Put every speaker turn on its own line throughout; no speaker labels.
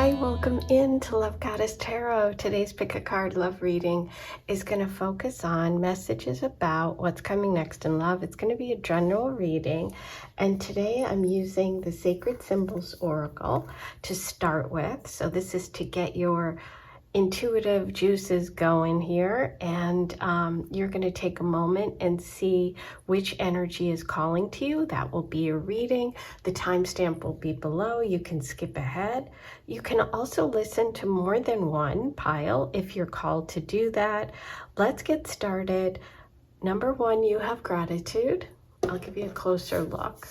Hi, welcome into Love Goddess Tarot. Today's pick a card love reading is going to focus on messages about what's coming next in love. It's going to be a general reading, and today I'm using the Sacred Symbols Oracle to start with. So this is to get your intuitive juices going here, and you're going to take a moment and see which energy is calling to you. That will be your reading. The timestamp will be below. You can skip ahead. You can also listen to more than one pile if you're called to do that. Let's get started. Number one, you have gratitude. I'll give you a closer look.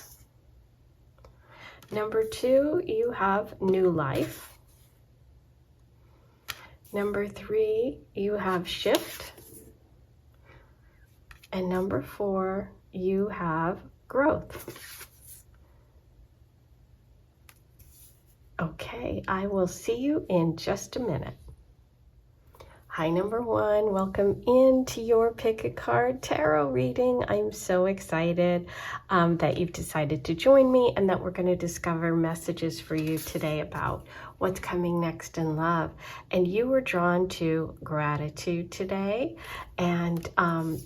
Number two, you have new life. Number three, you have shift. And number four, you have growth. Okay, I will see you in just a minute. Hi, number one, welcome into your Pick a Card Tarot reading. I'm so excited that you've decided to join me and that we're going to discover messages for you today about what's coming next in love. And you were drawn to gratitude today. And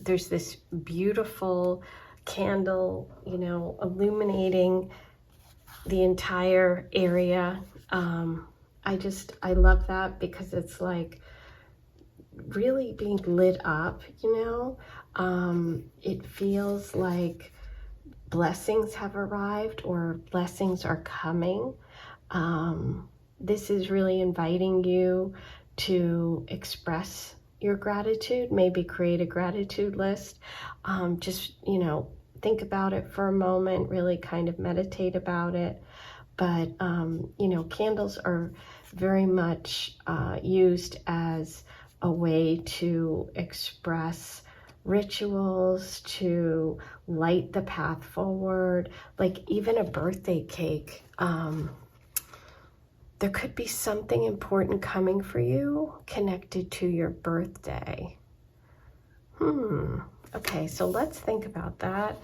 there's this beautiful candle, illuminating the entire area. I love that because it's like really being lit up, it feels like blessings have arrived or blessings are coming. This is really inviting you to express your gratitude, maybe create a gratitude list. Just, think about it for a moment, really kind of meditate about it. But, candles are very much used as a way to express rituals, to light the path forward, like even a birthday cake. There could be something important coming for you connected to your birthday. Okay, so let's think about that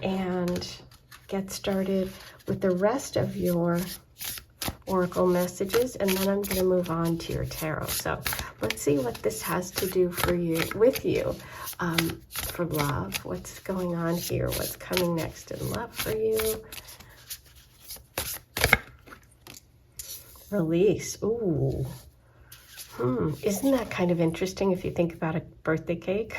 and get started with the rest of your oracle messages, and then I'm going to move on to your tarot. So let's see what this has to do for you, with you, for love. What's going on here? What's coming next in love for you? Release. Ooh. Isn't that kind of interesting if you think about a birthday cake?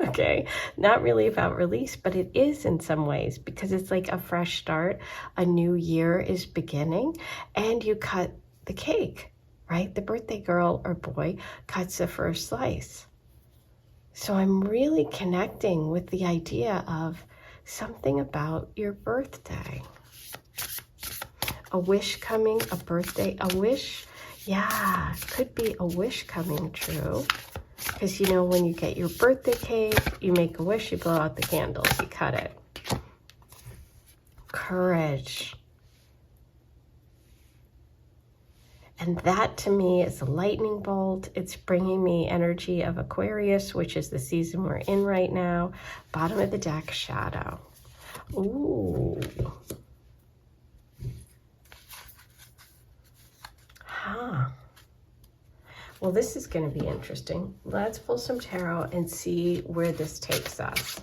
Okay, not really about release, but it is in some ways, because it's like a fresh start. A new year is beginning, and you cut the cake, right? The birthday girl or boy cuts the first slice. So I'm really connecting with the idea of something about your birthday. A wish coming, a birthday, a wish. Yeah, could be a wish coming true. Because, when you get your birthday cake, you make a wish, you blow out the candles, you cut it. Courage. And that to me is a lightning bolt. It's bringing me energy of Aquarius, which is the season we're in right now. Bottom of the deck, shadow. Ooh. Well, this is going to be interesting. Let's pull some tarot and see where this takes us.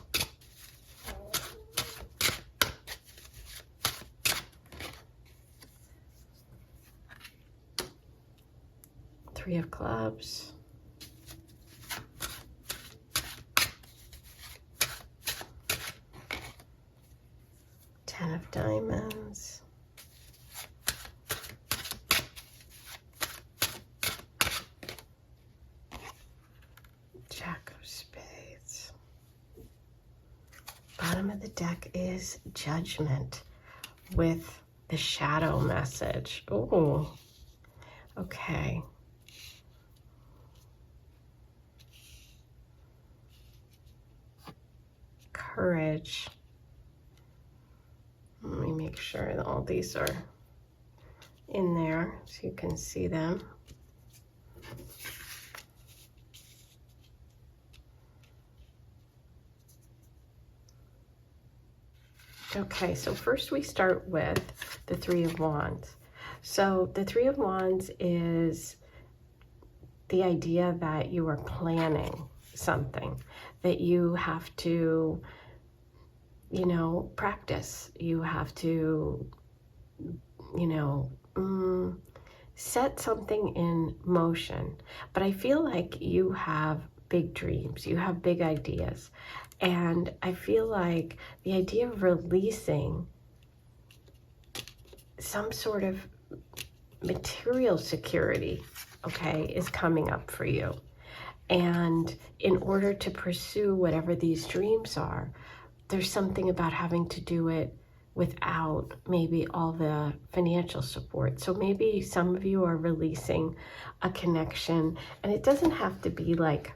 Three of Clubs. Ten of Diamonds. Jack of Spades. Bottom of the deck is Judgment with the shadow message. Ooh, okay. Courage. Let me make sure that all these are in there so you can see them. Okay, so first we start with the Three of Wands. So the Three of Wands is the idea that you are planning something, that you have to, you know, practice. You have to, you know, set something in motion. But I feel like you have big dreams, you have big ideas. And I feel like the idea of releasing some sort of material security, okay, is coming up for you. And in order to pursue whatever these dreams are, there's something about having to do it without maybe all the financial support. So maybe some of you are releasing a connection, and it doesn't have to be like,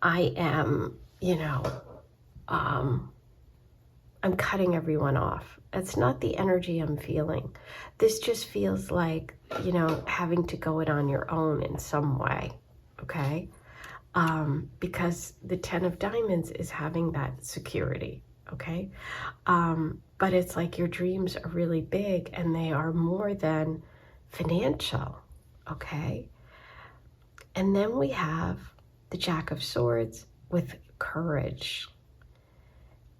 I am, you know, I'm cutting everyone off. That's not the energy I'm feeling. This just feels like, you know, having to go it on your own in some way, okay? Because the 10 of Diamonds is having that security, okay? But it's like your dreams are really big and they are more than financial, okay? And then we have the Jack of Swords with courage.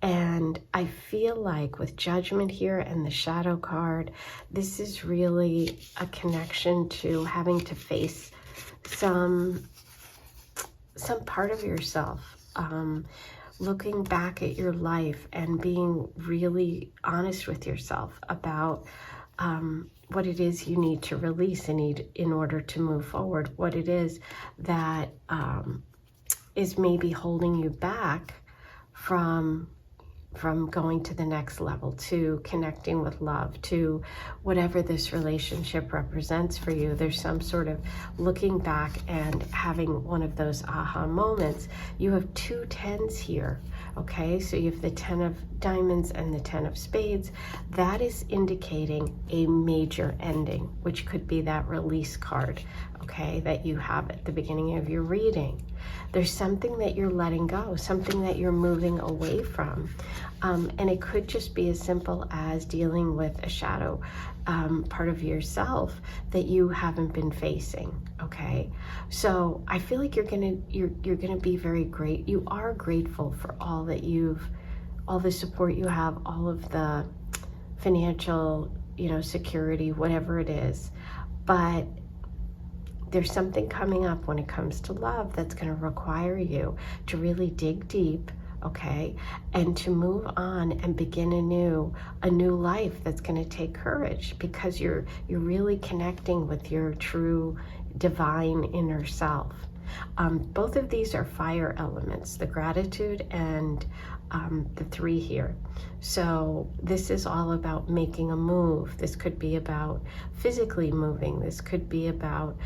And I feel like with Judgment here and the Shadow card, this is really a connection to having to face some part of yourself, looking back at your life and being really honest with yourself about what it is you need to release in order to move forward, what it is that is maybe holding you back from going to the next level, to connecting with love, to whatever this relationship represents for you. There's some sort of looking back and having one of those aha moments. You have two 10s here, okay? So you have the 10 of Diamonds and the 10 of Spades. That is indicating a major ending, which could be that release card, okay, that you have at the beginning of your reading. There's something that you're letting go, something that you're moving away from. And it could just be as simple as dealing with a shadow part of yourself that you haven't been facing, okay? So I feel like you're gonna be very great. You are grateful for all that all the support you have, all of the financial, you know, security, whatever it is. But there's something coming up when it comes to love that's going to require you to really dig deep, okay, and to move on and begin a new life that's going to take courage, because you're really connecting with your true divine inner self. Both of these are fire elements, the gratitude and the 3 here. So this is all about making a move. This could be about physically moving. This could be about,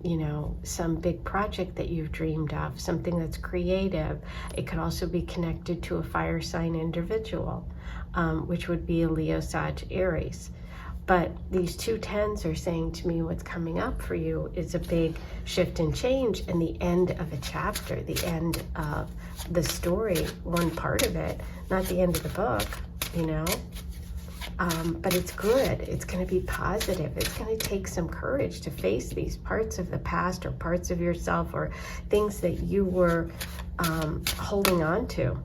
you know, some big project that you've dreamed of, something that's creative. It could also be connected to a fire sign individual, which would be a Leo, Sag, Aries. But these two 10s are saying to me what's coming up for you is a big shift and change and the end of a chapter, the end of the story, one part of it, not the end of the book, you know. But it's good. It's going to be positive. It's going to take some courage to face these parts of the past or parts of yourself or things that you were holding on to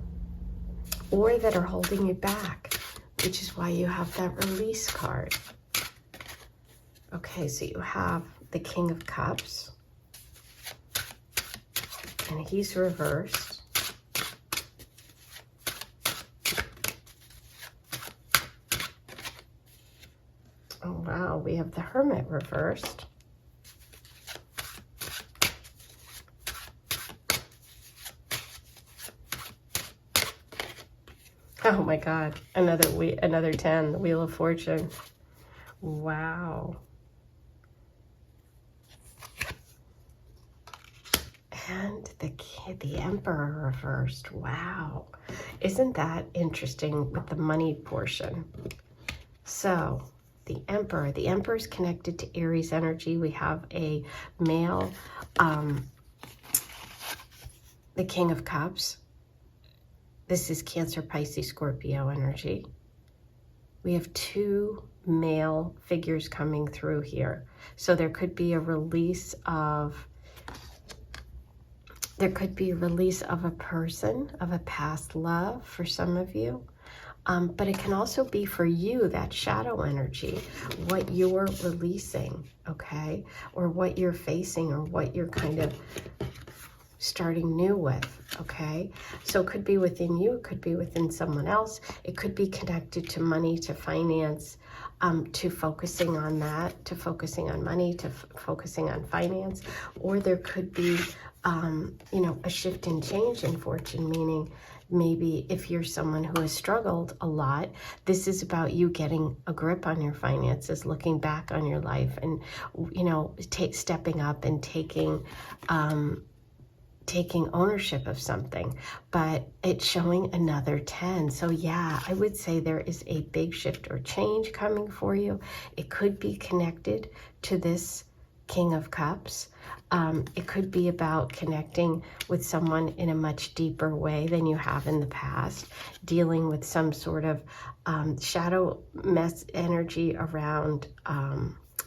or that are holding you back, which is why you have that release card. Okay, so you have the King of Cups, and he's reversed. Oh, wow, we have the Hermit reversed. Oh my God, another 10, the Wheel of Fortune. Wow. And the Emperor reversed. Wow. Isn't that interesting with the money portion? So the Emperor is connected to Aries energy. We have a male, the King of Cups. This is Cancer, Pisces, Scorpio energy. We have two male figures coming through here. So there could be a release of a person, of a past love for some of you. But it can also be for you, that shadow energy, what you're releasing, okay? Or what you're facing, or what you're kind of starting new with, okay? So it could be within you, it could be within someone else. It could be connected to money, to finance, to focusing on that, to focusing on money, to focusing on finance. Or there could be, you know, a shift and change in fortune, meaning maybe if you're someone who has struggled a lot, this is about you getting a grip on your finances, looking back on your life, and, you know, stepping up and taking ownership of something. But it's showing another 10. So yeah, I would say there is a big shift or change coming for you. It could be connected to this King of Cups. It could be about connecting with someone in a much deeper way than you have in the past, dealing with some sort of shadow mess energy around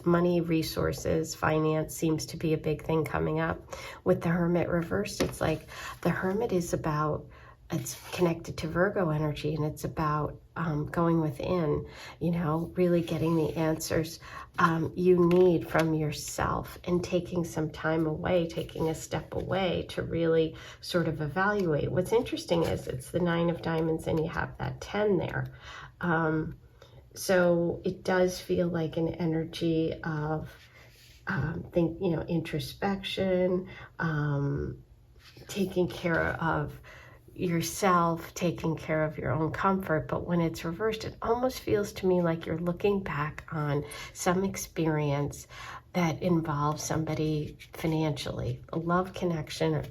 money, resources, finance seems to be a big thing coming up. With the Hermit reversed, it's like the Hermit is about, it's connected to Virgo energy, and it's about going within, you know, really getting the answers you need from yourself, and taking some time away, taking a step away to really sort of evaluate. What's interesting is it's the 9 of Diamonds and you have that 10 there. So it does feel like an energy of, you know, introspection, taking care of yourself, taking care of your own comfort. But when it's reversed, it almost feels to me like you're looking back on some experience that involves somebody financially, a love connection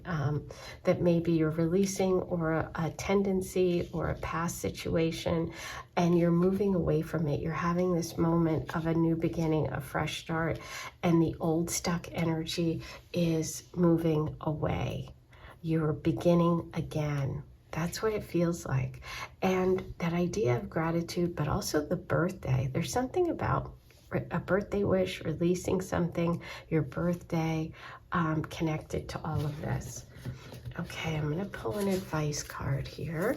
that maybe you're releasing, or a tendency or a past situation, and you're moving away from it. You're having this moment of a new beginning, a fresh start, and the old stuck energy is moving away. You're beginning again. That's what it feels like. And that idea of gratitude, but also the birthday. There's something about a birthday wish, releasing something, your birthday, connected to all of this. Okay, I'm going to pull an advice card here.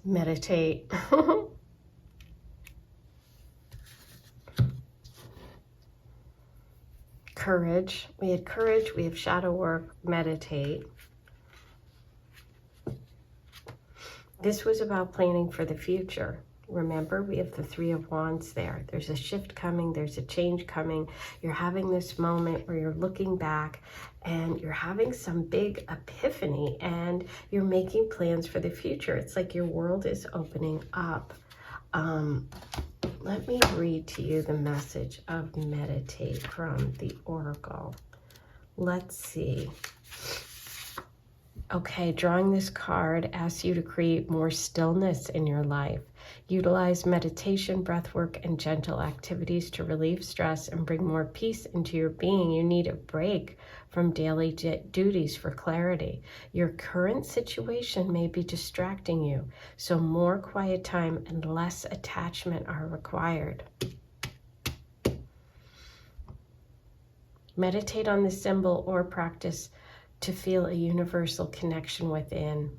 Meditate. Courage. We had courage. We have shadow work. Meditate. This was about planning for the future. Remember, we have the 3 of Wands there. There's a shift coming. There's a change coming. You're having this moment where you're looking back and you're having some big epiphany, and you're making plans for the future. It's like your world is opening up. Let me read to you the message of meditate from the Oracle. Let's see. Okay, drawing this card asks you to create more stillness in your life. Utilize meditation, breath work, and gentle activities to relieve stress and bring more peace into your being. You need a break from daily duties for clarity. Your current situation may be distracting you, so more quiet time and less attachment are required. Meditate on the symbol or practice to feel a universal connection within.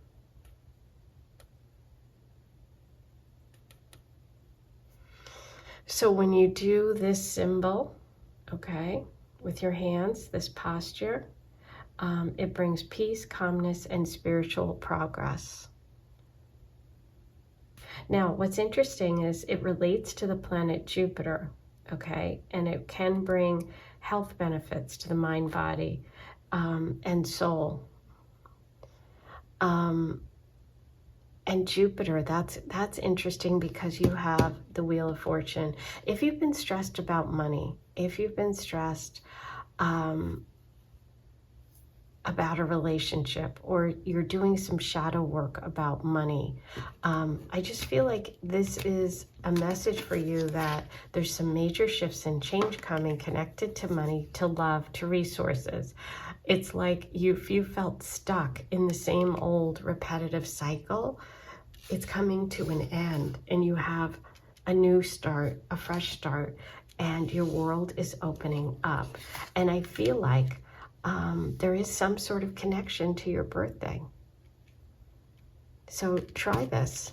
So when you do this symbol, okay, with your hands, this posture, it brings peace, calmness, and spiritual progress. Now, what's interesting is it relates to the planet Jupiter, okay, and it can bring health benefits to the mind, body, and soul. And Jupiter, that's interesting because you have the Wheel of Fortune. If you've been stressed about money, if you've been stressed about a relationship, or you're doing some shadow work about money. I just feel like this is a message for you that there's some major shifts and change coming connected to money, to love, to resources. It's like if you felt stuck in the same old repetitive cycle, it's coming to an end, and you have a new start, a fresh start, and your world is opening up. And I feel like there is some sort of connection to your birthday. So try this.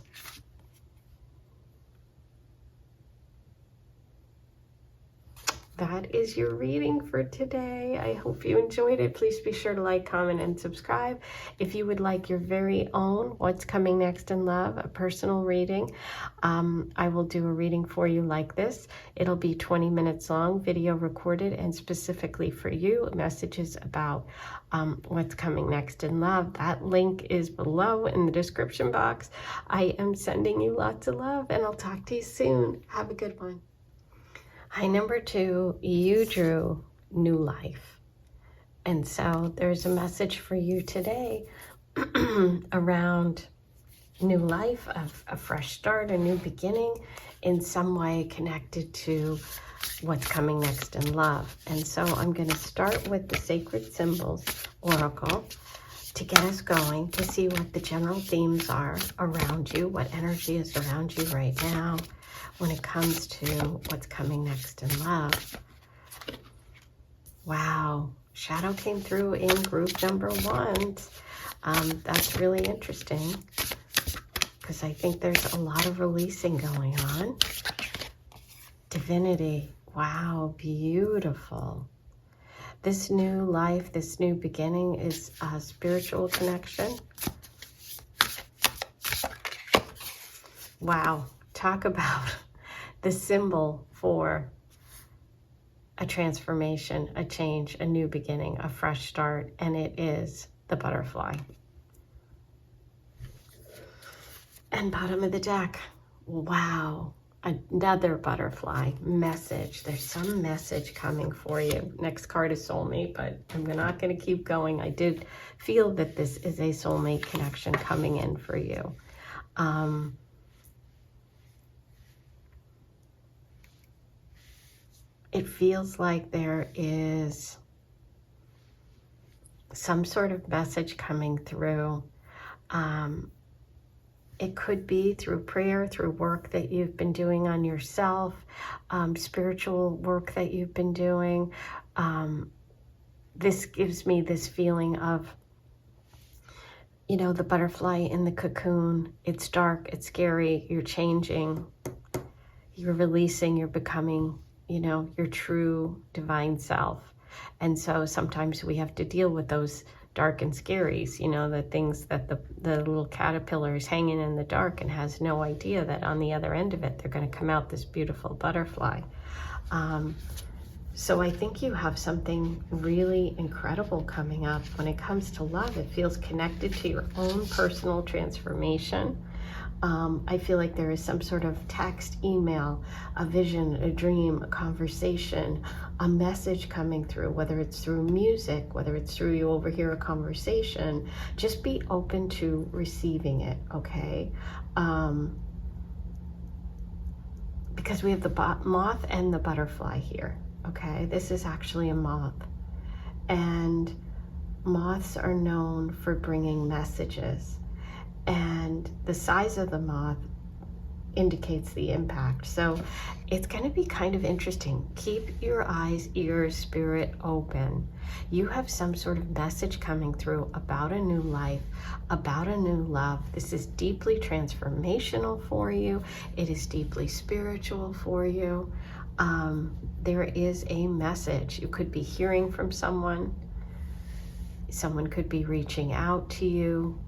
That is your reading for today. I hope you enjoyed it. Please be sure to like, comment, and subscribe. If you would like your very own What's Coming Next in Love, a personal reading, I will do a reading for you like this. It'll be 20 minutes long, video recorded, and specifically for you, messages about what's coming next in love. That link is below in the description box. I am sending you lots of love, and I'll talk to you soon. Have a good one. Hi, number 2, you drew new life. And so there's a message for you today around new life, a fresh start, a new beginning, in some way connected to what's coming next in love. And so I'm going to start with the Sacred Symbols Oracle to get us going, to see what the general themes are around you, what energy is around you right now when it comes to what's coming next in love. Wow, shadow came through in group number 1. That's really interesting, because I think there's a lot of releasing going on. Divinity, wow, beautiful. This new life, this new beginning is a spiritual connection. Wow, talk about the symbol for a transformation, a change, a new beginning, a fresh start, and it is the butterfly. And bottom of the deck, wow, another butterfly message. There's some message coming for you. Next card is soulmate, but I'm not going to keep going. I did feel that this is a soulmate connection coming in for you. It feels like there is some sort of message coming through. It could be through prayer, through work that you've been doing on yourself, spiritual work that you've been doing. This gives me this feeling of, you know, the butterfly in the cocoon. It's dark, it's scary, you're changing, you're releasing, you're becoming, you know, your true divine self. And so sometimes we have to deal with those dark and scaries, you know, the things that the little caterpillar is hanging in the dark and has no idea that on the other end of it, they're going to come out this beautiful butterfly. So I think you have something really incredible coming up. When it comes to love, it feels connected to your own personal transformation. I feel like there is some sort of text, email, a vision, a dream, a conversation, a message coming through, whether it's through music, whether it's through you overhear a conversation. Just be open to receiving it, okay? Because we have the moth and the butterfly here, okay? This is actually a moth. And moths are known for bringing messages. And the size of the moth indicates the impact. So it's going to be kind of interesting. Keep your eyes, ears, spirit open. You have some sort of message coming through about a new life, about a new love. This is deeply transformational for you. It is deeply spiritual for you. There is a message. You could be hearing from someone. Someone could be reaching out to you.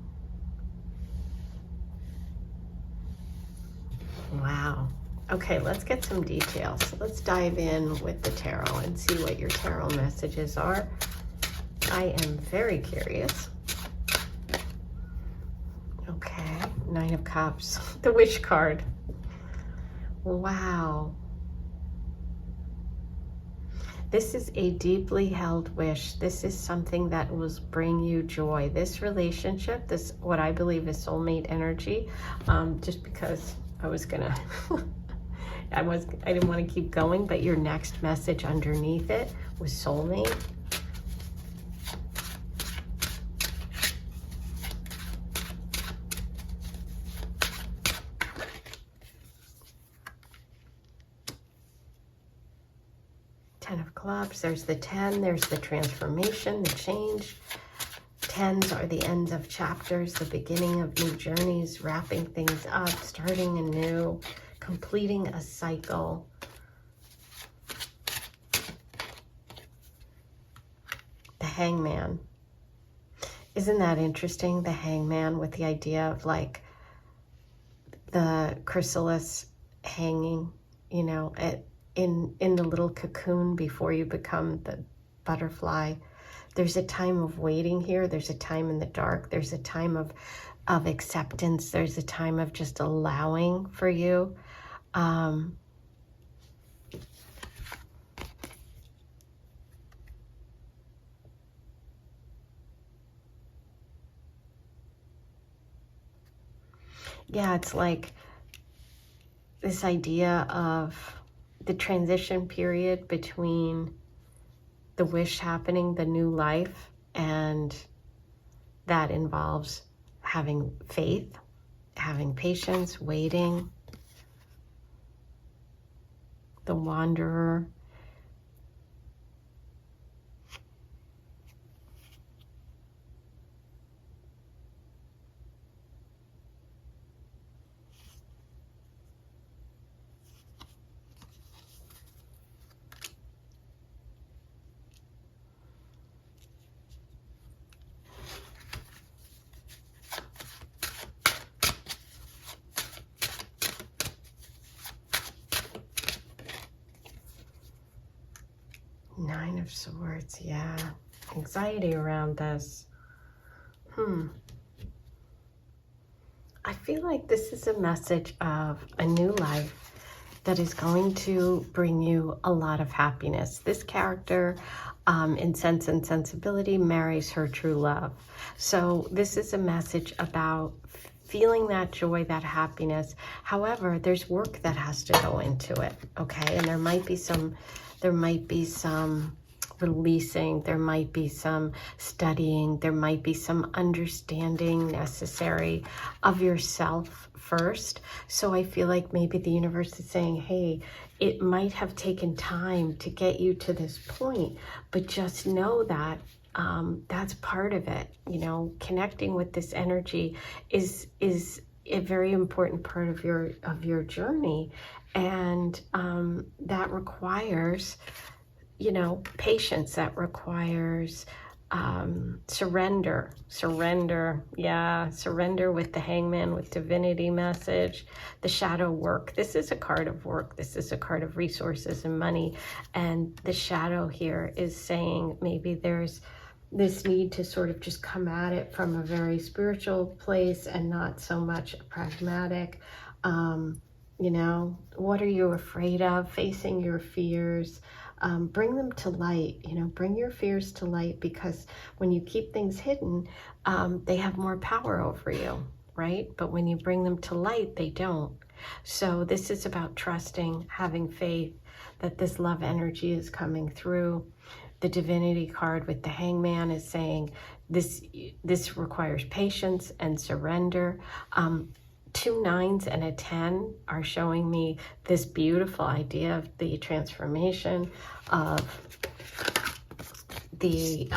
Wow. Okay, let's get some details. Let's dive in with the tarot and see what your tarot messages are. I am very curious. Okay, 9 of Cups, the Wish card. Wow. This is a deeply held wish. This is something that will bring you joy. This relationship, this what I believe is soulmate energy, just because I was gonna, I didn't want to keep going, but your next message underneath it was soulmate. Ten of Clubs, there's the 10, there's the transformation, the change. 10s are the ends of chapters, the beginning of new journeys, wrapping things up, starting anew, completing a cycle. The Hangman. Isn't that interesting? The Hangman, with the idea of like the chrysalis hanging, you know, in the little cocoon before you become the butterfly. There's a time of waiting here. There's a time in the dark. There's a time of acceptance. There's a time of just allowing for you. Yeah, it's like this idea of the transition period between the wish happening, the new life, and that involves having faith, having patience, waiting. The Wanderer. Nine of Swords, yeah. Anxiety around this. I feel like this is a message of a new life that is going to bring you a lot of happiness. This character, in Sense and Sensibility, marries her true love. So this is a message about feeling that joy, that happiness. However, there's work that has to go into it, okay? And there might be some releasing, there might be some studying, there might be some understanding necessary of yourself first. So I feel like maybe the universe is saying, hey, it might have taken time to get you to this point, but just know that that's part of it. You know, connecting with this energy is a very important part of your journey, and that requires, you know, patience. That requires surrender. Yeah, surrender with the Hangman, with divinity message. The shadow work. This is a card of work. This is a card of resources and money. And the shadow here is saying maybe there's this need to sort of just come at it from a very spiritual place and not so much pragmatic. You know, what are you afraid of? Facing your fears. Bring them to light, you know, bring your fears to light, because when you keep things hidden, they have more power over you, right? But when you bring them to light, they don't. So this is about trusting, having faith that this love energy is coming through. The divinity card with the Hangman is saying this requires patience and surrender. 2 9s and a 10 are showing me this beautiful idea of the transformation of the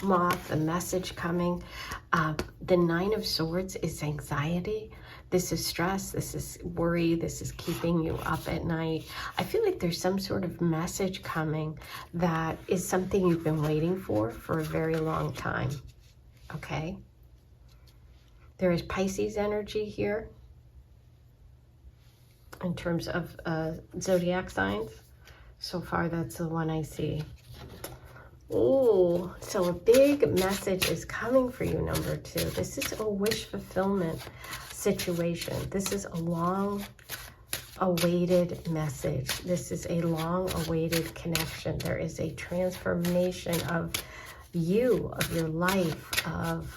moth, the message coming. The 9 of Swords is anxiety. This is stress, this is worry, this is keeping you up at night. I feel like there's some sort of message coming that is something you've been waiting for a very long time, okay? There is Pisces energy here in terms of zodiac signs. So far, that's the one I see. Oh, so a big message is coming for you, number 2. This is a wish fulfillment situation. This is a awaited message. This is a long awaited connection. There is a transformation of you, of your life, of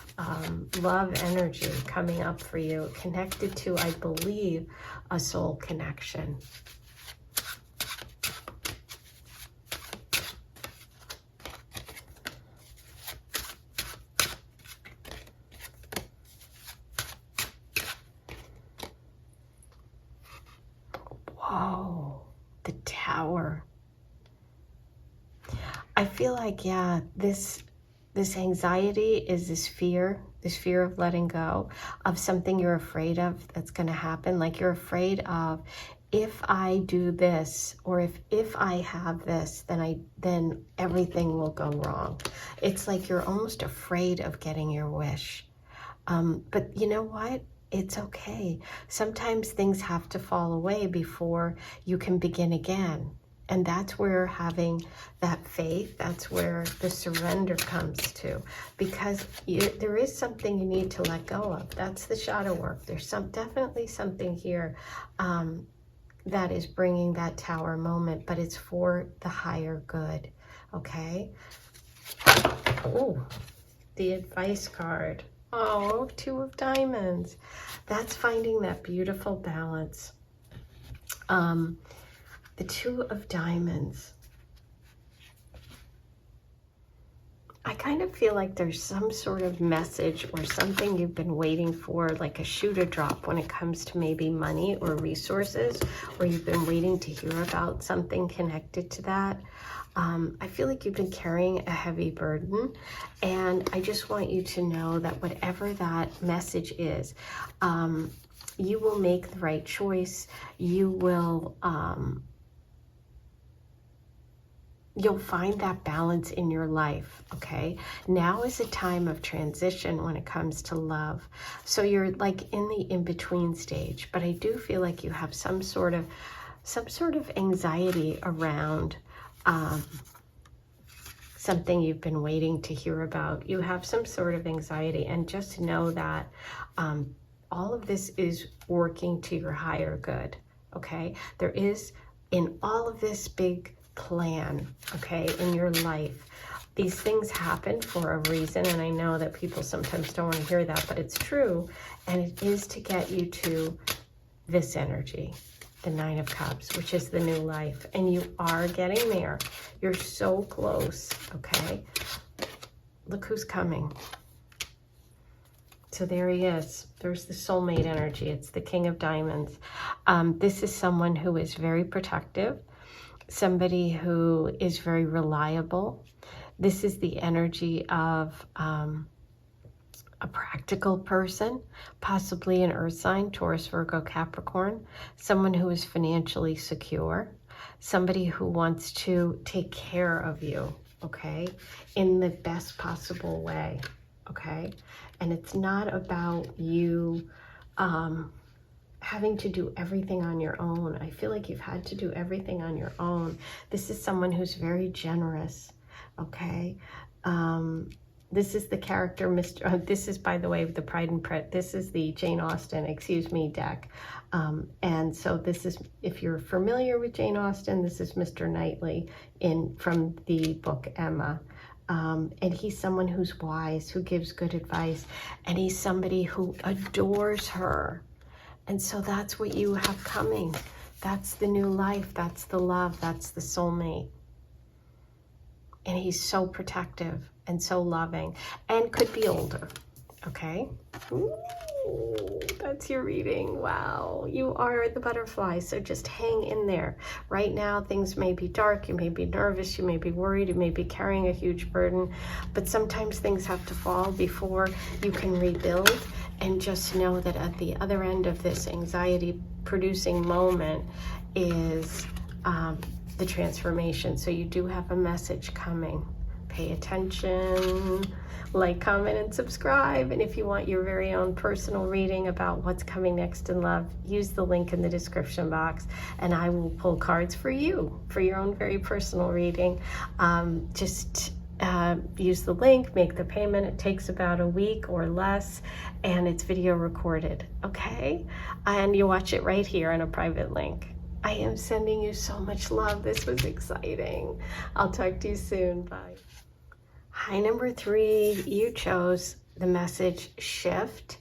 love energy coming up for you, connected to, I believe, a soul connection. Whoa, the Tower. I feel like, yeah, this anxiety is this fear of letting go of something you're afraid of that's going to happen. Like you're afraid of, if I do this, or if I have this, then everything will go wrong. It's like you're almost afraid of getting your wish. But you know what? It's okay. Sometimes things have to fall away before you can begin again. And that's where having that faith, that's where the surrender comes to. Because there is something you need to let go of. That's the shadow work. There's definitely something here that is bringing that Tower moment, but it's for the higher good, okay? Oh, the advice card. Oh, Two of Diamonds. That's finding that beautiful balance. The Two of Diamonds. I kind of feel like there's some sort of message or something you've been waiting for, like a shoe to drop when it comes to maybe money or resources, or you've been waiting to hear about something connected to that. I feel like you've been carrying a heavy burden, and I just want you to know that whatever that message is, you will make the right choice. You will, you'll find that balance in your life, okay? Now is a time of transition when it comes to love. So you're like in the in-between stage, but I do feel like you have some sort of anxiety around something you've been waiting to hear about. You have some sort of anxiety, and just know that all of this is working to your higher good, okay? There is, in all of this big plan, okay, in your life, these things happen for a reason, and I know that people sometimes don't want to hear that, but it's true, and it is to get you to this energy, the Nine of Cups, which is the new life, and you are getting there. You're so close, okay? Look who's coming. So there he is. There's the soulmate energy. It's the King of Diamonds. This is someone who is very protective, somebody who is very reliable. This is the energy of a practical person, possibly an earth sign, Taurus, Virgo, Capricorn, someone who is financially secure, somebody who wants to take care of you, okay, in the best possible way, okay? And it's not about you having to do everything on your own. I feel like you've had to do everything on your own. This is someone who's very generous, okay? This is the character, this is, by the way, the Pride and Prejudice. This is the Jane Austen, deck. And so this is, if you're familiar with Jane Austen, this is Mr. Knightley from the book Emma. And he's someone who's wise, who gives good advice, and he's somebody who adores her. And so that's what you have coming. That's the new life. That's the love. That's the soulmate. And he's so protective and so loving, and could be older, okay? Ooh, that's your reading. Wow, you are the butterfly, so just hang in there. Right now, things may be dark, you may be nervous, you may be worried, you may be carrying a huge burden, but sometimes things have to fall before you can rebuild, and just know that at the other end of this anxiety-producing moment is the transformation. So you do have a message coming. Pay attention, like, comment, and subscribe. And if you want your very own personal reading about what's coming next in love, use the link in the description box, and I will pull cards for you for your own very personal reading. Just use the link, make the payment. It takes about a week or less, and it's video recorded, okay? And you watch it right here on a private link. I am sending you so much love. This was exciting. I'll talk to you soon. Bye. Hi, number 3. You chose the message shift.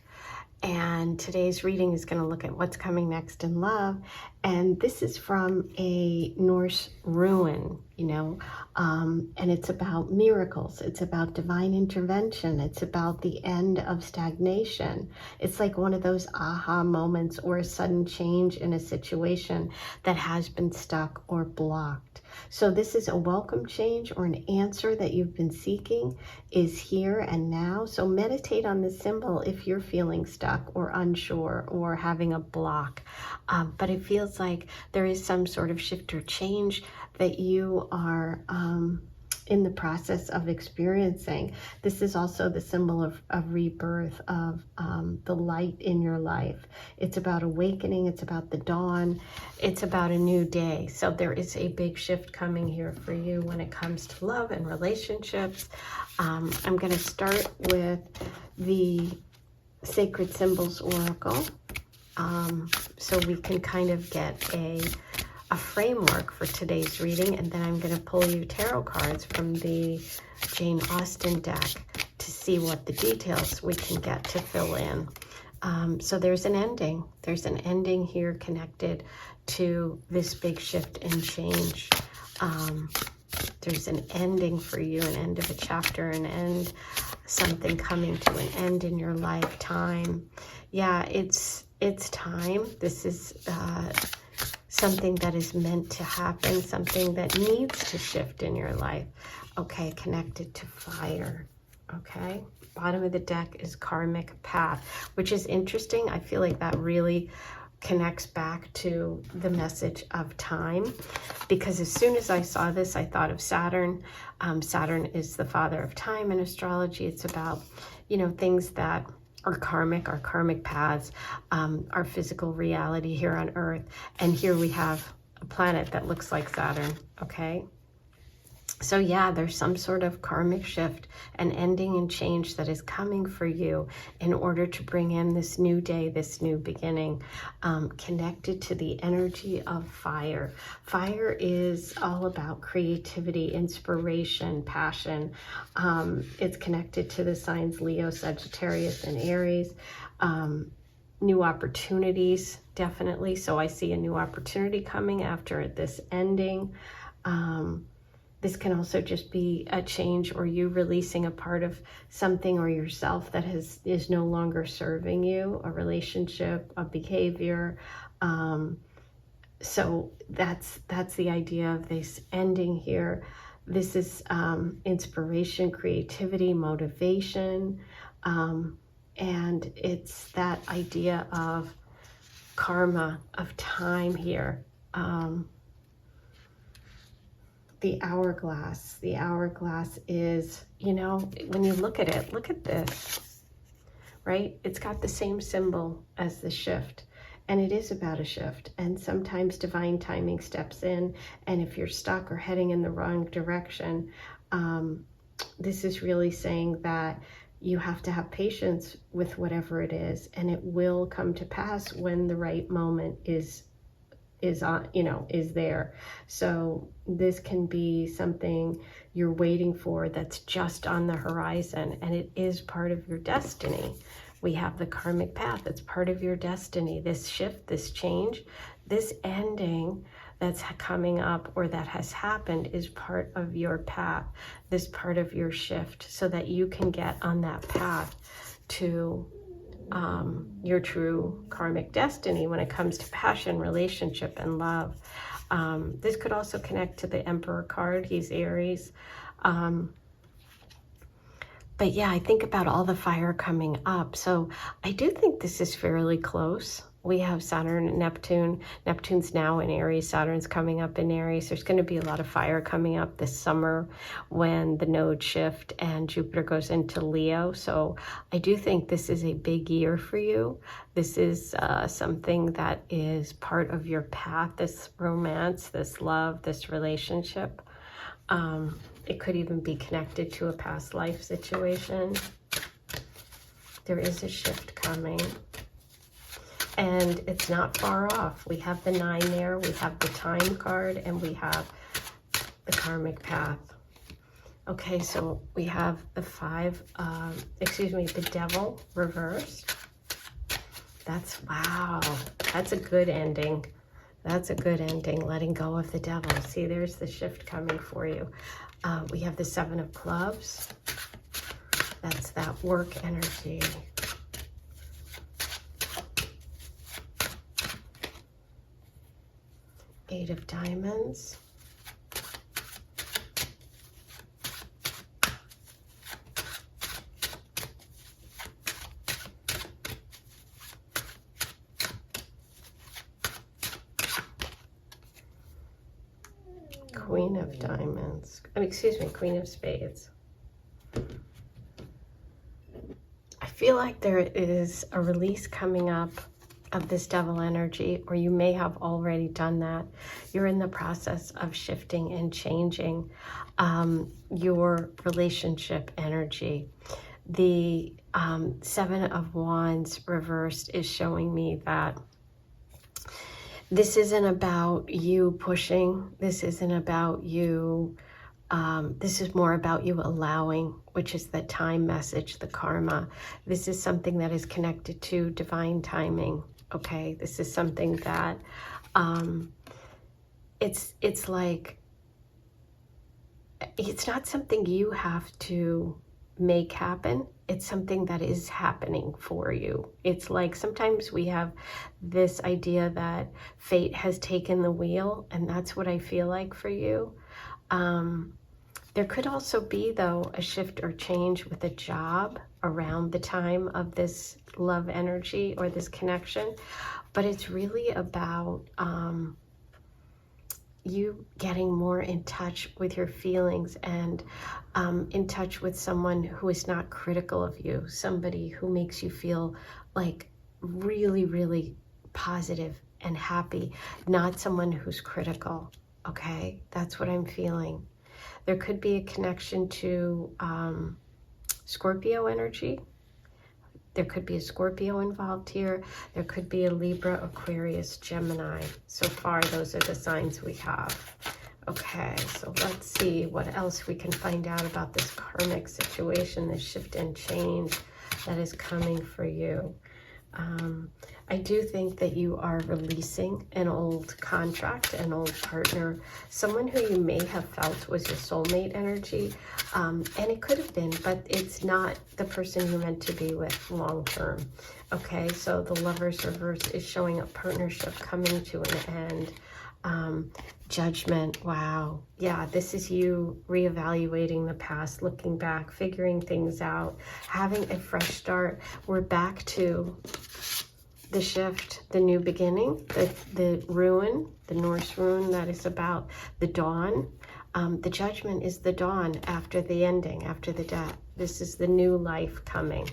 And today's reading is going to look at what's coming next in love. And this is from a Norse rune, and it's about miracles. It's about divine intervention. It's about the end of stagnation. It's like one of those aha moments or a sudden change in a situation that has been stuck or blocked. So this is a welcome change, or an answer that you've been seeking is here and now. So meditate on this symbol if you're feeling stuck or unsure or having a block. But it feels like there is some sort of shift or change that you are in the process of experiencing. This is also the symbol of rebirth, of the light in your life. It's about awakening. It's about the dawn. It's about a new day. So there is a big shift coming here for you when it comes to love and relationships. I'm going to start with the Sacred Symbols Oracle, so we can kind of get a framework for today's reading, and then I'm going to pull you tarot cards from the Jane Austen deck to see what the details we can get to fill in. So there's an ending. There's an ending here connected to this big shift and change. There's an ending for you, an end of a chapter, an end, something coming to an end in your lifetime. Yeah, it's time. This is something that is meant to happen, something that needs to shift in your life. Okay, connected to fire. Okay, bottom of the deck is karmic path, which is interesting. I feel like that really connects back to the message of time, because as soon as I saw this, I thought of Saturn. Saturn is the father of time in astrology. It's about, things that are karmic paths, our physical reality here on Earth. And here we have a planet that looks like Saturn, okay? So yeah, there's some sort of karmic shift, an ending and change that is coming for you in order to bring in this new day, this new beginning, connected to the energy of fire. Fire is all about creativity, inspiration, passion. It's connected to the signs Leo, Sagittarius, and Aries. New opportunities, definitely. So I see a new opportunity coming after this ending. This can also just be a change, or you releasing a part of something or yourself that is no longer serving you, a relationship, a behavior. So that's the idea of this ending here. This is inspiration, creativity, motivation, and it's that idea of karma, of time here. The hourglass. The hourglass is, when you look at it, look at this, right? It's got the same symbol as the shift, and it is about a shift. And sometimes divine timing steps in, and if you're stuck or heading in the wrong direction, this is really saying that you have to have patience with whatever it is, and it will come to pass when the right moment is there. So this can be something you're waiting for that's just on the horizon, and it is part of your destiny. We have the karmic path. It's part of your destiny. This shift, this change, this ending that's coming up or that has happened is part of your path, this part of your shift, so that you can get on that path to your true karmic destiny when it comes to passion, relationship, and love. This could also connect to the Emperor card. He's Aries. But yeah, I think about all the fire coming up. So I do think this is fairly close. We have Saturn and Neptune. Neptune's now in Aries. Saturn's coming up in Aries. There's going to be a lot of fire coming up this summer when the node shift and Jupiter goes into Leo. So I do think this is a big year for you. This is something that is part of your path, this romance, this love, this relationship. It could even be connected to a past life situation. There is a shift coming. and it's not far off. We have the 9 there, we have the time card, and we have the karmic path. Okay, so we have the the devil reversed. Wow, that's a good ending. That's a good ending, letting go of the devil. See, there's the shift coming for you. We have the 7 of clubs. That's that work energy. Eight of diamonds. Queen of diamonds. Queen of spades. I feel like there is a release coming up of this devil energy, or you may have already done that. You're in the process of shifting and changing your relationship energy. The 7 of Wands reversed is showing me that this isn't about you pushing. This isn't about you. This is more about you allowing, which is the time message, the karma. This is something that is connected to divine timing. Okay, this is something that it's like, it's not something you have to make happen. It's something that is happening for you. It's like sometimes we have this idea that fate has taken the wheel, and that's what I feel like for you. There could also be, though, a shift or change with a job around the time of this love energy or this connection, but it's really about you getting more in touch with your feelings and in touch with someone who is not critical of you, somebody who makes you feel like really, really positive and happy, not someone who's critical. Okay, that's what I'm feeling. There could be a connection to Scorpio energy. There could be a Scorpio involved here. There could be a Libra, Aquarius, Gemini. So far, those are the signs we have. Okay, so let's see what else we can find out about this karmic situation, this shift and change that is coming for you. I do think that you are releasing an old contract, an old partner, someone who you may have felt was your soulmate energy. And it could have been, but it's not the person you're meant to be with long term. Okay, so the Lovers reverse is showing a partnership coming to an end. Judgment, wow. Yeah, this is you reevaluating the past, looking back, figuring things out, having a fresh start. We're back to the shift, the new beginning, the rune, the Norse rune that is about the dawn. The judgment is the dawn after the ending, after the death. This is the new life coming.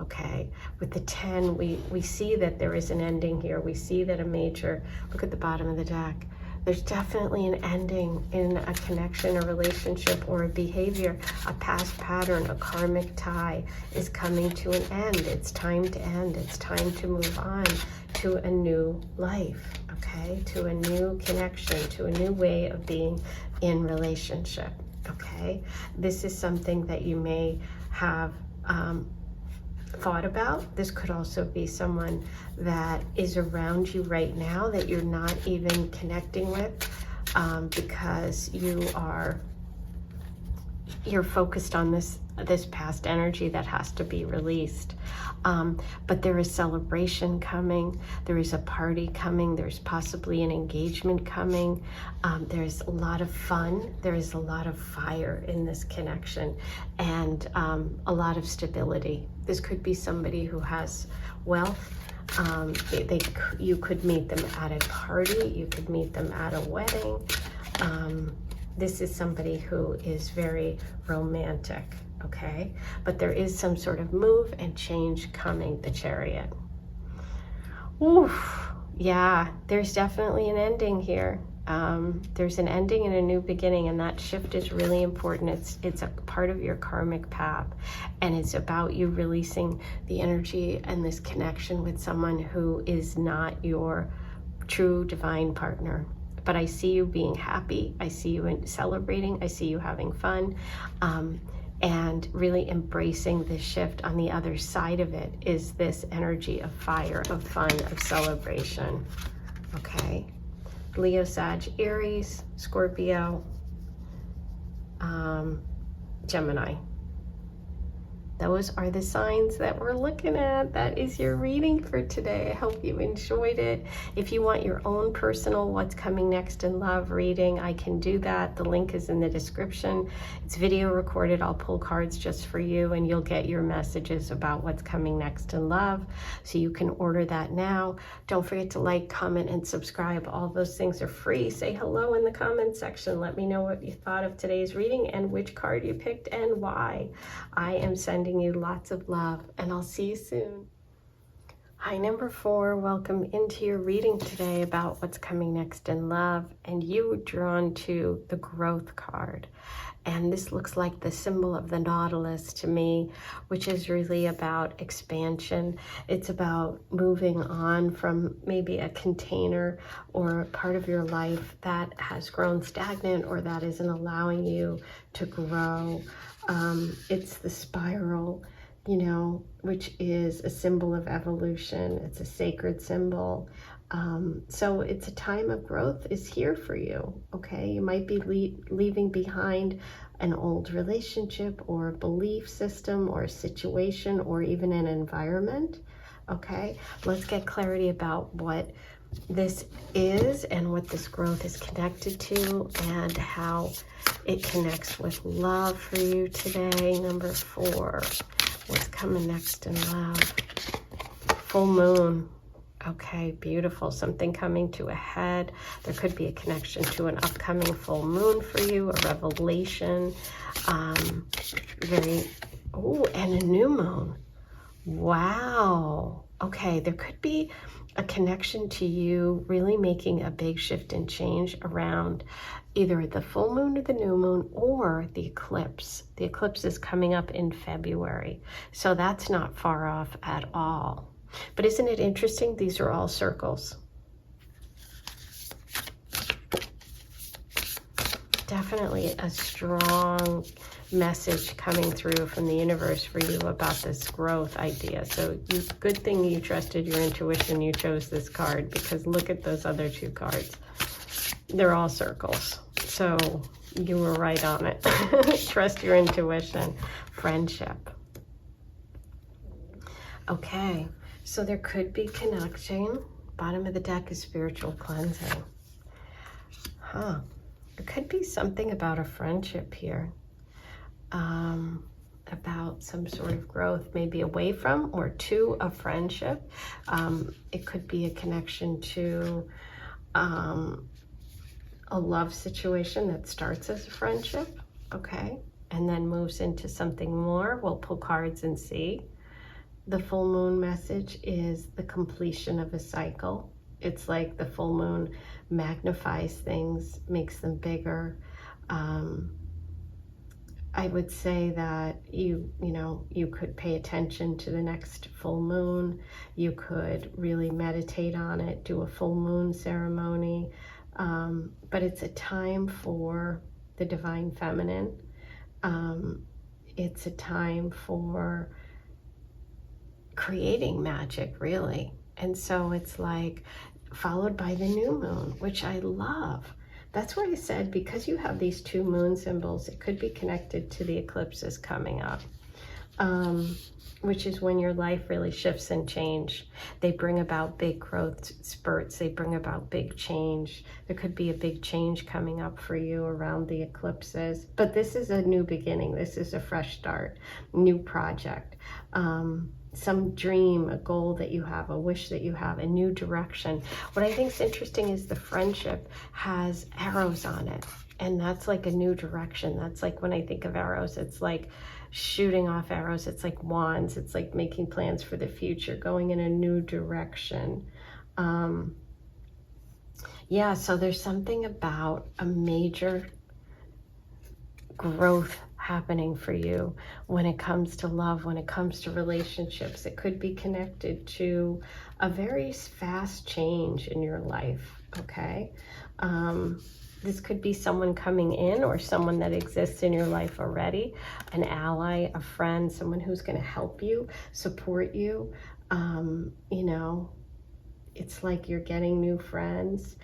Okay, with the 10, we see that there is an ending here. We see that a major, look at the bottom of the deck. There's definitely an ending in a connection, a relationship, or a behavior. A past pattern, a karmic tie is coming to an end. It's time to end. It's time to move on to a new life, okay? To a new connection, to a new way of being in relationship, okay? This is something that you may have thought about. This could also be someone that is around you right now that you're not even connecting with because you're focused on this past energy that has to be released. But there is celebration coming. There is a party coming. There's possibly an engagement coming. There's a lot of fun. There is a lot of fire in this connection and a lot of stability. This could be somebody who has wealth. You could meet them at a party. You could meet them at a wedding. This is somebody who is very romantic, okay? But there is some sort of move and change coming, the Chariot. Oof, yeah, there's definitely an ending here. There's an ending and a new beginning, and that shift is really important. It's a part of your karmic path, and it's about you releasing the energy and this connection with someone who is not your true divine partner. But I see you being happy. I see you celebrating. I see you having fun, and really embracing this shift. On the other side of it is this energy of fire, of fun, of celebration. Okay. Leo, Sag, Aries, Scorpio, Gemini. Those are the signs that we're looking at. That is your reading for today. I hope you enjoyed it. If you want your own personal What's Coming Next in Love reading, I can do that. The link is in the description. It's video recorded. I'll pull cards just for you, and you'll get your messages about what's coming next in love. So you can order that now. Don't forget to like, comment, and subscribe. All those things are free. Say hello in the comment section. Let me know what you thought of today's reading and which card you picked and why. I am sending you lots of love, and I'll see you soon. Hi, number 4. Welcome into your reading today about what's coming next in love, and you were drawn to the growth card. And this looks like the symbol of the Nautilus to me, which is really about expansion. It's about moving on from maybe a container or a part of your life that has grown stagnant or that isn't allowing you to grow. It's the spiral, you know, which is a symbol of evolution. It's a sacred symbol. So it's a time of growth is here for you, okay? You might be leaving behind an old relationship or a belief system or a situation or even an environment, okay? Let's get clarity about what this is and what this growth is connected to and how it connects with love for you today. Number 4, what's coming next in love? Full moon. Okay, beautiful. Something coming to a head. There could be a connection to an upcoming full moon for you, a revelation. And a new moon. Wow. Okay, there could be a connection to you really making a big shift and change around either the full moon or the new moon or the eclipse. The eclipse is coming up in February, so that's not far off at all. But isn't it interesting? These are all circles. Definitely a strong message coming through from the universe for you about this growth idea. So good thing you trusted your intuition. You chose this card, because look at those other 2 cards. They're all circles. So you were right on it. Trust your intuition. Friendship. Okay. So there could be connection. Bottom of the deck is spiritual cleansing. There could be something about a friendship here. About some sort of growth, maybe away from or to a friendship. It could be a connection to a love situation that starts as a friendship, okay, and then moves into something more. We'll pull cards and see. The full moon message is the completion of a cycle. It's like the full moon magnifies things, makes them bigger. I would say that you could pay attention to the next full moon. You could really meditate on it, do a full moon ceremony. But it's a time for the divine feminine. It's a time for creating magic, really. And so it's like followed by the new moon, which I love. That's why I said, because you have these 2 moon symbols, it could be connected to the eclipses coming up, which is when your life really shifts and change. They bring about big growth spurts. They bring about big change. There could be a big change coming up for you around the eclipses. But this is a new beginning. This is a fresh start, new project. Some dream, a goal that you have, a wish that you have, a new direction. What I think is interesting is the friendship has arrows on it, and that's like a new direction. That's like, when I think of arrows, it's like shooting off arrows. It's like wands. It's like making plans for the future, going in a new direction. Yeah, so there's something about a major growth happening for you when it comes to love, when it comes to relationships. It could be connected to a very fast change in your life, okay? This could be someone coming in or someone that exists in your life already, an ally, a friend, someone who's going to help you, support you. You know, it's like you're getting new friends.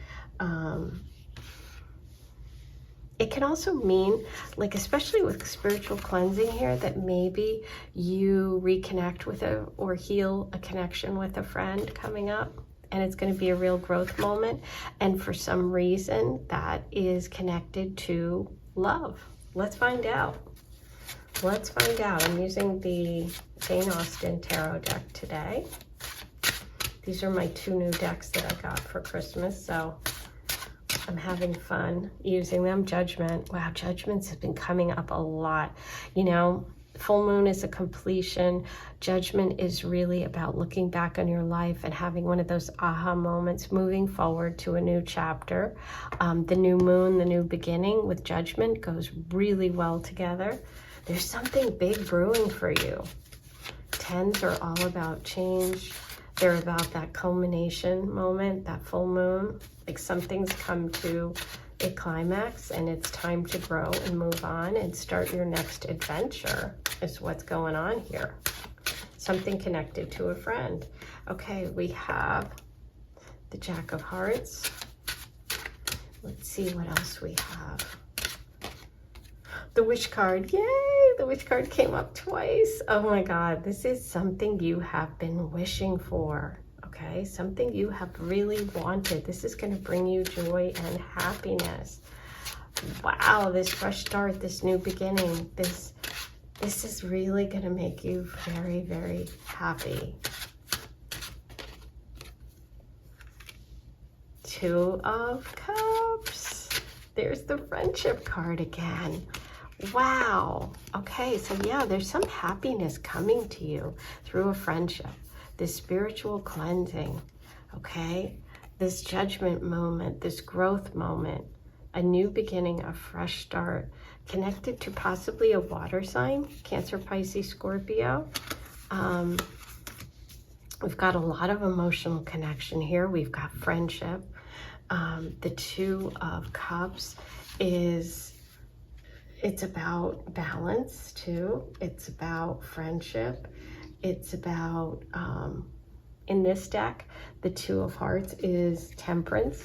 It can also mean, like, especially with spiritual cleansing here, that maybe you reconnect with or heal a connection with a friend coming up, and it's going to be a real growth moment. And for some reason, that is connected to love. Let's find out. Let's find out. I'm using the Jane Austen tarot deck today. These are my 2 new decks that I got for Christmas, so I'm having fun using them. Judgment. Wow, judgments have been coming up a lot. You know, full moon is a completion. Judgment is really about looking back on your life and having one of those aha moments, moving forward to a new chapter. The new moon, the new beginning with judgment goes really well together. There's something big brewing for you. 10s are all about change. They're about that culmination moment, that full moon. Like something's come to a climax and it's time to grow and move on and start your next adventure is what's going on here. Something connected to a friend. Okay, we have the Jack of Hearts. Let's see what else we have. The Wish card. Yay! The Wish card came up twice. Oh my God, this is something you have been wishing for. Okay, something you have really wanted. This is going to bring you joy and happiness. Wow, this fresh start, this new beginning, this is really going to make you very, very happy. 2 of Cups. There's the Friendship card again. Wow. Okay, so yeah, there's some happiness coming to you through a friendship. This spiritual cleansing, okay? This judgment moment, this growth moment, a new beginning, a fresh start, connected to possibly a water sign, Cancer, Pisces, Scorpio. We've got a lot of emotional connection here. We've got friendship. The 2 of Cups it's about balance too. It's about friendship. It's about, in this deck, the 2 of Hearts is Temperance,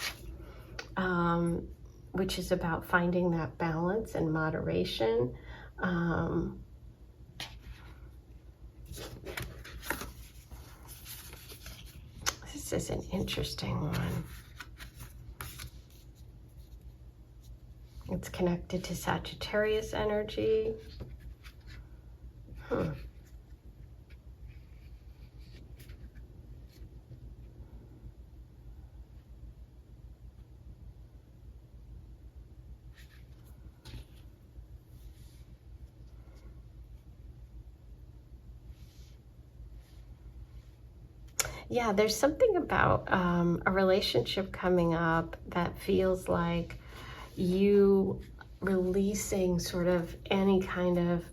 which is about finding that balance and moderation. This is an interesting one. It's connected to Sagittarius energy. Yeah, there's something about a relationship coming up that feels like you releasing sort of any kind of,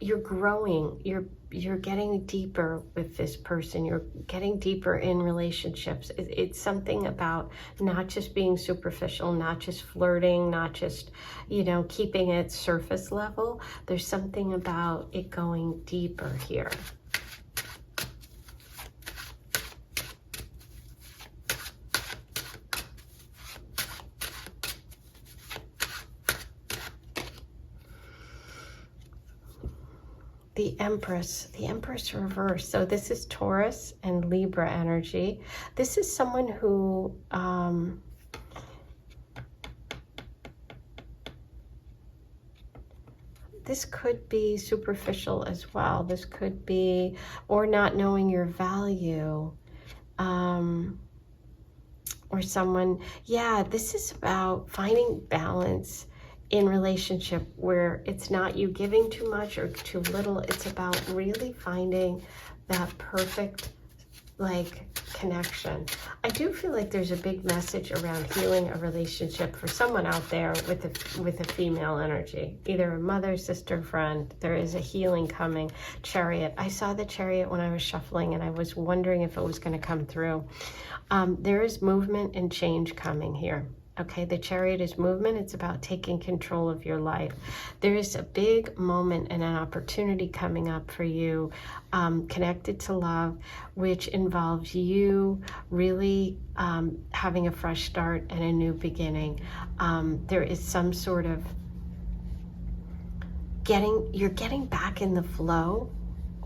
you're growing, you're getting deeper with this person, you're getting deeper in relationships. It's something about not just being superficial, not just flirting, not just, you know, keeping it surface level. There's something about it going deeper here. The Empress reverse. So this is Taurus and Libra energy. This is someone who this could be superficial as well. This could be, or not knowing your value, or someone, yeah, this is about finding balance in relationship where it's not you giving too much or too little. It's about really finding that perfect like connection. I do feel like there's a big message around healing a relationship for someone out there with a female energy, either a mother, sister, friend. There is a healing coming. Chariot. I saw the Chariot when I was shuffling, and I was wondering if it was going to come through. There is movement and change coming here. Okay, the Chariot is movement. It's about taking control of your life. There is a big moment and an opportunity coming up for you connected to love, which involves you really having a fresh start and a new beginning. There is some sort of you're getting back in the flow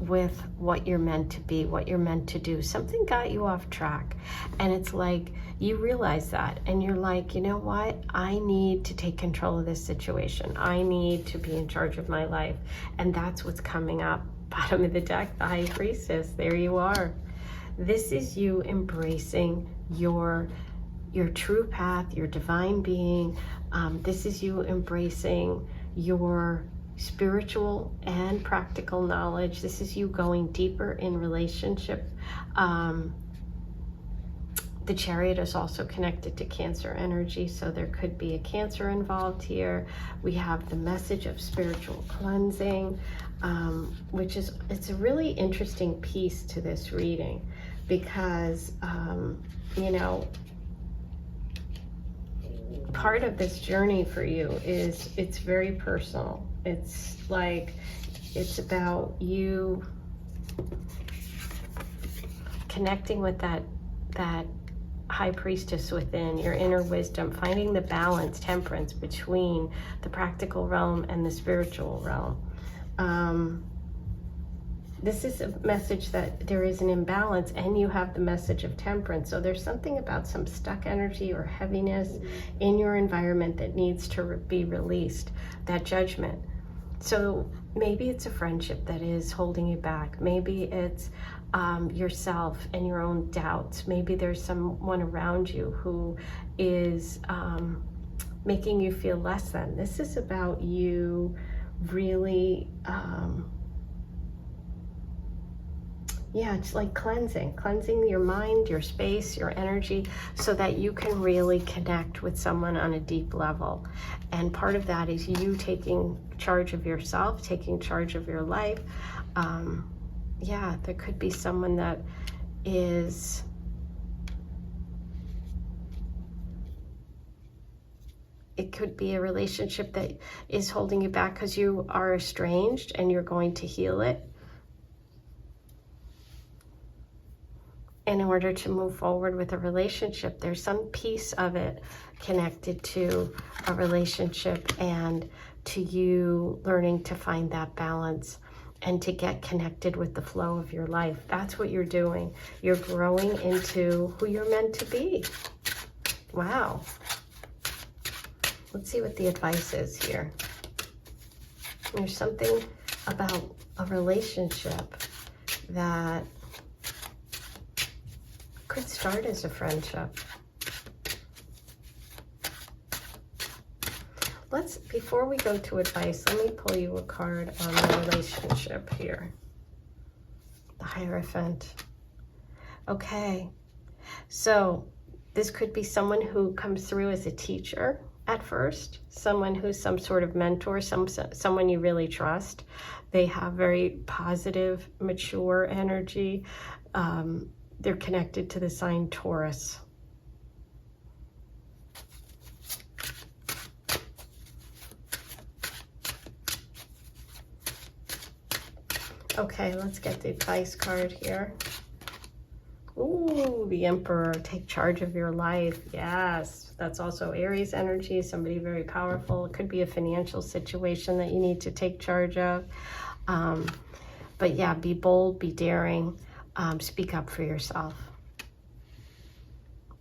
with what you're meant to be, what you're meant to do. Something got you off track, and it's like you realize that, and you're like, you know what, I need to take control of this situation. I need to be in charge of my life. And that's what's coming up. Bottom of the deck, the High Priestess. There you are. This is you embracing your true path, your divine being. This is you embracing your spiritual and practical knowledge. This is you going deeper in relationship. The Chariot is also connected to Cancer energy, so there could be a Cancer involved here. We have the message of spiritual cleansing, which is, it's a really interesting piece to this reading because, you know, part of this journey for you is, it's very personal. It's like, it's about you connecting with that High Priestess within, your inner wisdom, finding the balance, temperance between the practical realm and the spiritual realm. This is a message that there is an imbalance, and you have the message of temperance. So there's something about some stuck energy or heaviness in your environment that needs to be released, that judgment. So maybe it's a friendship that is holding you back. Maybe it's yourself and your own doubts. Maybe there's someone around you who is making you feel less than. This is about you really, yeah, it's like cleansing your mind, your space, your energy, so that you can really connect with someone on a deep level. And part of that is you taking charge of yourself, taking charge of your life. Yeah, there could be someone that is it could be a relationship that is holding you back because you are estranged and you're going to heal it in order to move forward with a relationship. There's some piece of it connected to a relationship and to you learning to find that balance and to get connected with the flow of your life. That's what you're doing. You're growing into who you're meant to be. Wow. Let's see what the advice is here. There's something about a relationship that could start as a friendship. Before we go to advice, let me pull you a card on the relationship here. The Hierophant. Okay, so this could be someone who comes through as a teacher at first, someone who's some sort of mentor, someone you really trust. They have very positive, mature energy. They're connected to the sign Taurus. Okay, let's get the advice card here. Ooh, the Emperor. Take charge of your life. Yes, that's also Aries energy, somebody very powerful. It could be a financial situation that you need to take charge of. But yeah, be bold, be daring, speak up for yourself.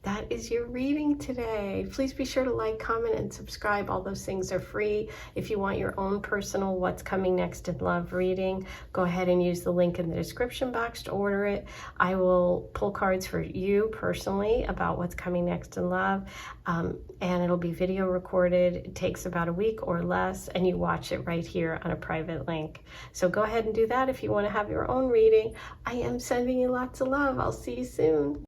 that is your reading today. Please be sure to like, comment, and subscribe. All those things are free. If you want your own personal What's Coming Next in Love reading, go ahead and use the link in the description box to order it. I will pull cards for you personally about what's coming next in love, and it'll be video recorded. It takes about a week or less, and you watch it right here on a private link. So go ahead and do that if you want to have your own reading. I am sending you lots of love. I'll see you soon.